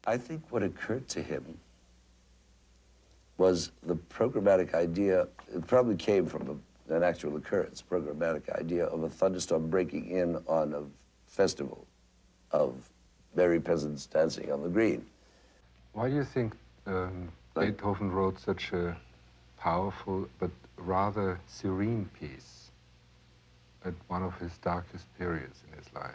I think what occurred to him was the programmatic idea. It probably came from an actual occurrence, programmatic idea of a thunderstorm breaking in on a festival of merry peasants dancing on the green. Why do you think Beethoven wrote such a powerful but rather serene piece at one of his darkest periods in his life?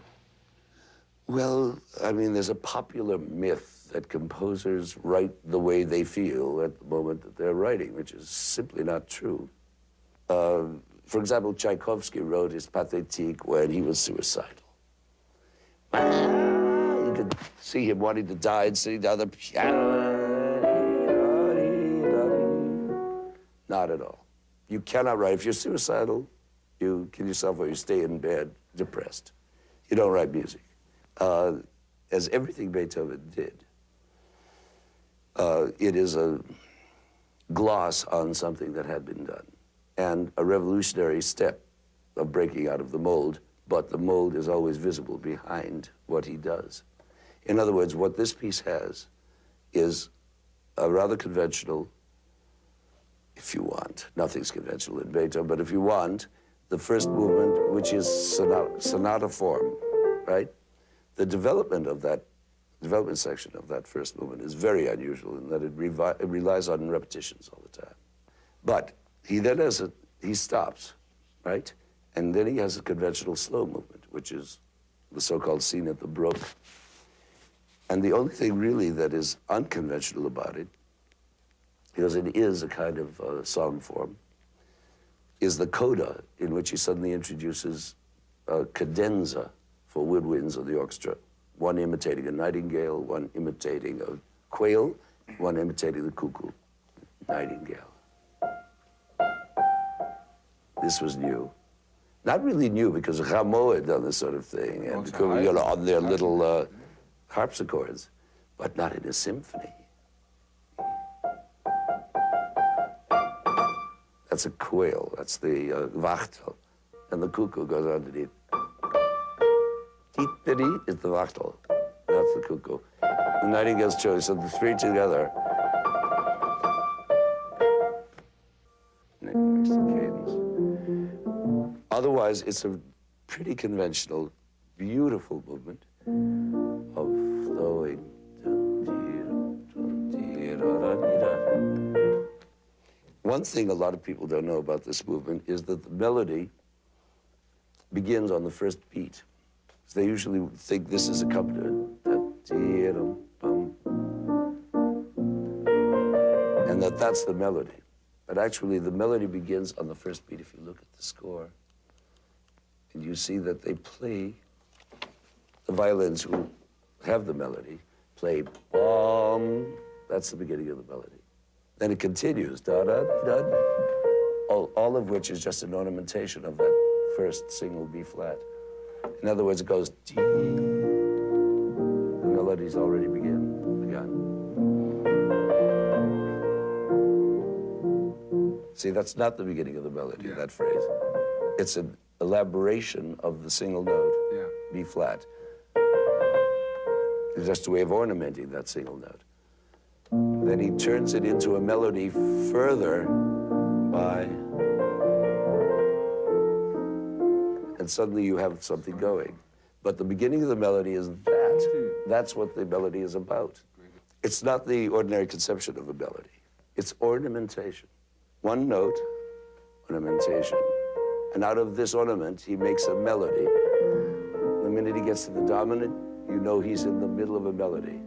Well, I mean, there's a popular myth that composers write the way they feel at the moment that they're writing, which is simply not true. For example, Tchaikovsky wrote his Pathétique when he was suicidal. You could see him wanting to die and sitting down the piano. Not at all. You cannot write. If you're suicidal, you kill yourself or you stay in bed depressed. You don't write music. As everything Beethoven did, it is a gloss on something that had been done and a revolutionary step of breaking out of the mold, but the mold is always visible behind what he does. In other words, what this piece has is a rather conventional, if you want, nothing's conventional in Beethoven, but if you want, the first movement, which is sonata form, right? The development section of that first movement is very unusual in that it relies on repetitions all the time. But he then he stops, right? And then he has a conventional slow movement, which is the so-called scene at the brook. And the only thing really that is unconventional about it, because it is a kind of song form, is the coda, in which he suddenly introduces a cadenza for woodwinds of the orchestra, one imitating a nightingale, one imitating a quail, one imitating the cuckoo, nightingale. This was new. Not really new, because Rameau had done this sort of thing, and you know, on their little harpsichords, but not in a symphony. That's a quail, that's the wachtel, and the cuckoo goes underneath. Titeri is the wachtel, that's the cuckoo. The nightingale's choice, so the three together. Makes the cadence. Otherwise, it's a pretty conventional, beautiful movement of flowing. One thing a lot of people don't know about this movement is that the melody begins on the first beat. So they usually think this is accompaniment. And that's the melody. But actually, the melody begins on the first beat if you look at the score. And you see that they play, the violins who have the melody, play bum. That's the beginning of the melody. Then it continues, da-da-da, all of which is just an ornamentation of that first single B flat. In other words, it goes D. The melody's already begun. See, that's not the beginning of the melody, that phrase. It's an elaboration of the single note, B flat. It's just a way of ornamenting that single note. Then he turns it into a melody further by, and suddenly you have something going. But the beginning of the melody is that. That's what the melody is about. It's not the ordinary conception of a melody. It's ornamentation. One note, ornamentation. And out of this ornament, he makes a melody. The minute he gets to the dominant, you know he's in the middle of a melody.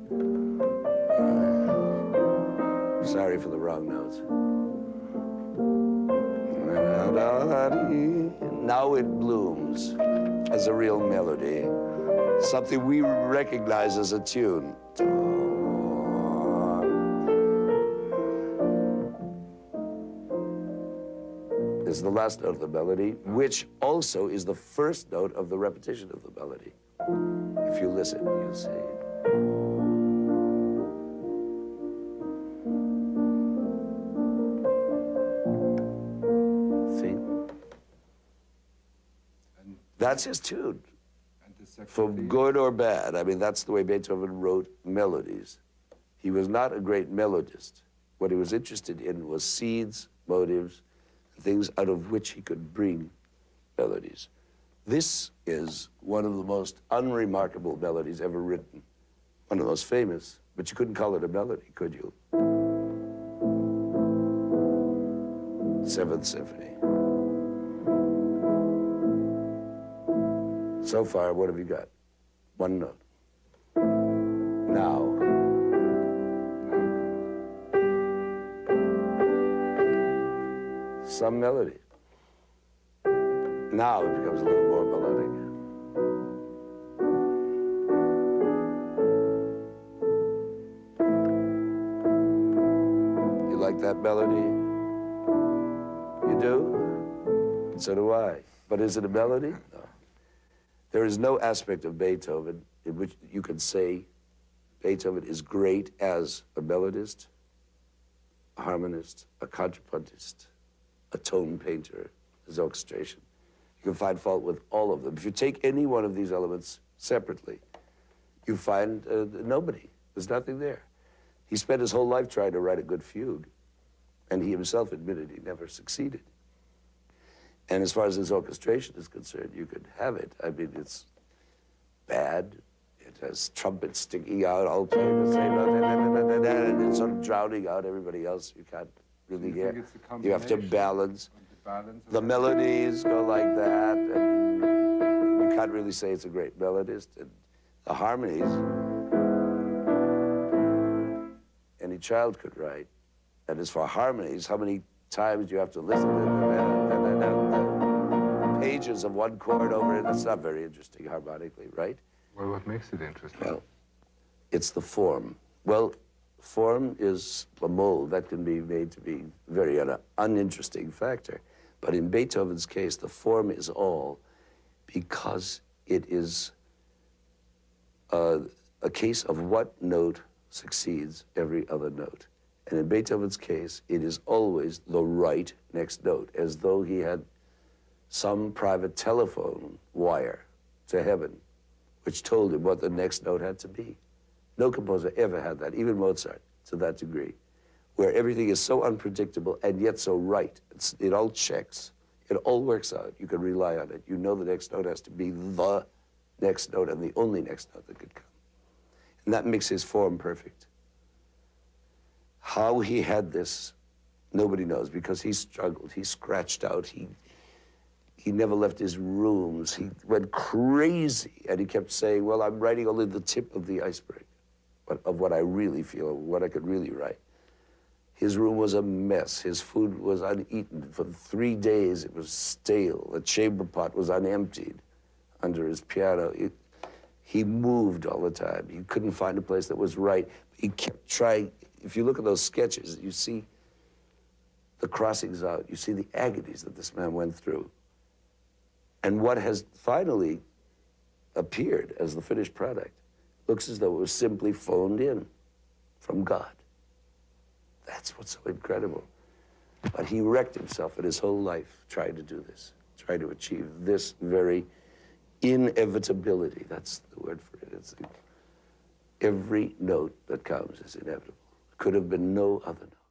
Sorry for the wrong notes. Now it blooms as a real melody, something we recognize as a tune. Is the last note of the melody, which also is the first note of the repetition of the melody. If you listen, you'll see. That's his tune, for good or bad. I mean, that's the way Beethoven wrote melodies. He was not a great melodist. What he was interested in was seeds, motives, things out of which he could bring melodies. This is one of the most unremarkable melodies ever written, one of the most famous, but you couldn't call it a melody, could you? Seventh Symphony. So far, what have you got? One note. Now. Some melody. Now it becomes a little more melodic. You like that melody? You do? So do I. But is it a melody? No. There is no aspect of Beethoven in which you can say Beethoven is great as a melodist, a harmonist, a contrapuntist, a tone painter, his orchestration. You can find fault with all of them. If you take any one of these elements separately, you find nobody. There's nothing there. He spent his whole life trying to write a good fugue, and he himself admitted he never succeeded. And as far as his orchestration is concerned, you could have it. I mean, it's bad. It has trumpets sticking out, all playing the same note, and it's sort of drowning out everybody else. You can't really hear. You have to balance. The melodies go like that, and you can't really say it's a great melodist. And the harmonies, any child could write. And as for harmonies, how many times do you have to listen to the pages of one chord over it? That's not very interesting harmonically, right? Well, what makes it interesting? Well, it's the form. Well, form is a mold that can be made to be very uninteresting factor. But in Beethoven's case, the form is all because it is a case of what note succeeds every other note. And in Beethoven's case, it is always the right next note, as though he had some private telephone wire to heaven, which told him what the next note had to be. No composer ever had that, even Mozart, to that degree, where everything is so unpredictable and yet so right. It all checks. It all works out. You can rely on it. You know the next note has to be the next note and the only next note that could come. And that makes his form perfect. How he had this, nobody knows, because he struggled. He scratched out. He never left his rooms. He went crazy, and he kept saying, well, I'm writing only the tip of the iceberg of what I really feel, what I could really write. His room was a mess. His food was uneaten. For 3 days, it was stale. The chamber pot was unemptied under his piano. He moved all the time. He couldn't find a place that was right. He kept trying. If you look at those sketches, you see the crossings out. You see the agonies that this man went through. And what has finally appeared as the finished product looks as though it was simply phoned in from God. That's what's so incredible. But he wrecked himself in his whole life trying to do this, trying to achieve this very inevitability. That's the word for it. It's every note that comes is inevitable. Could have been no other note.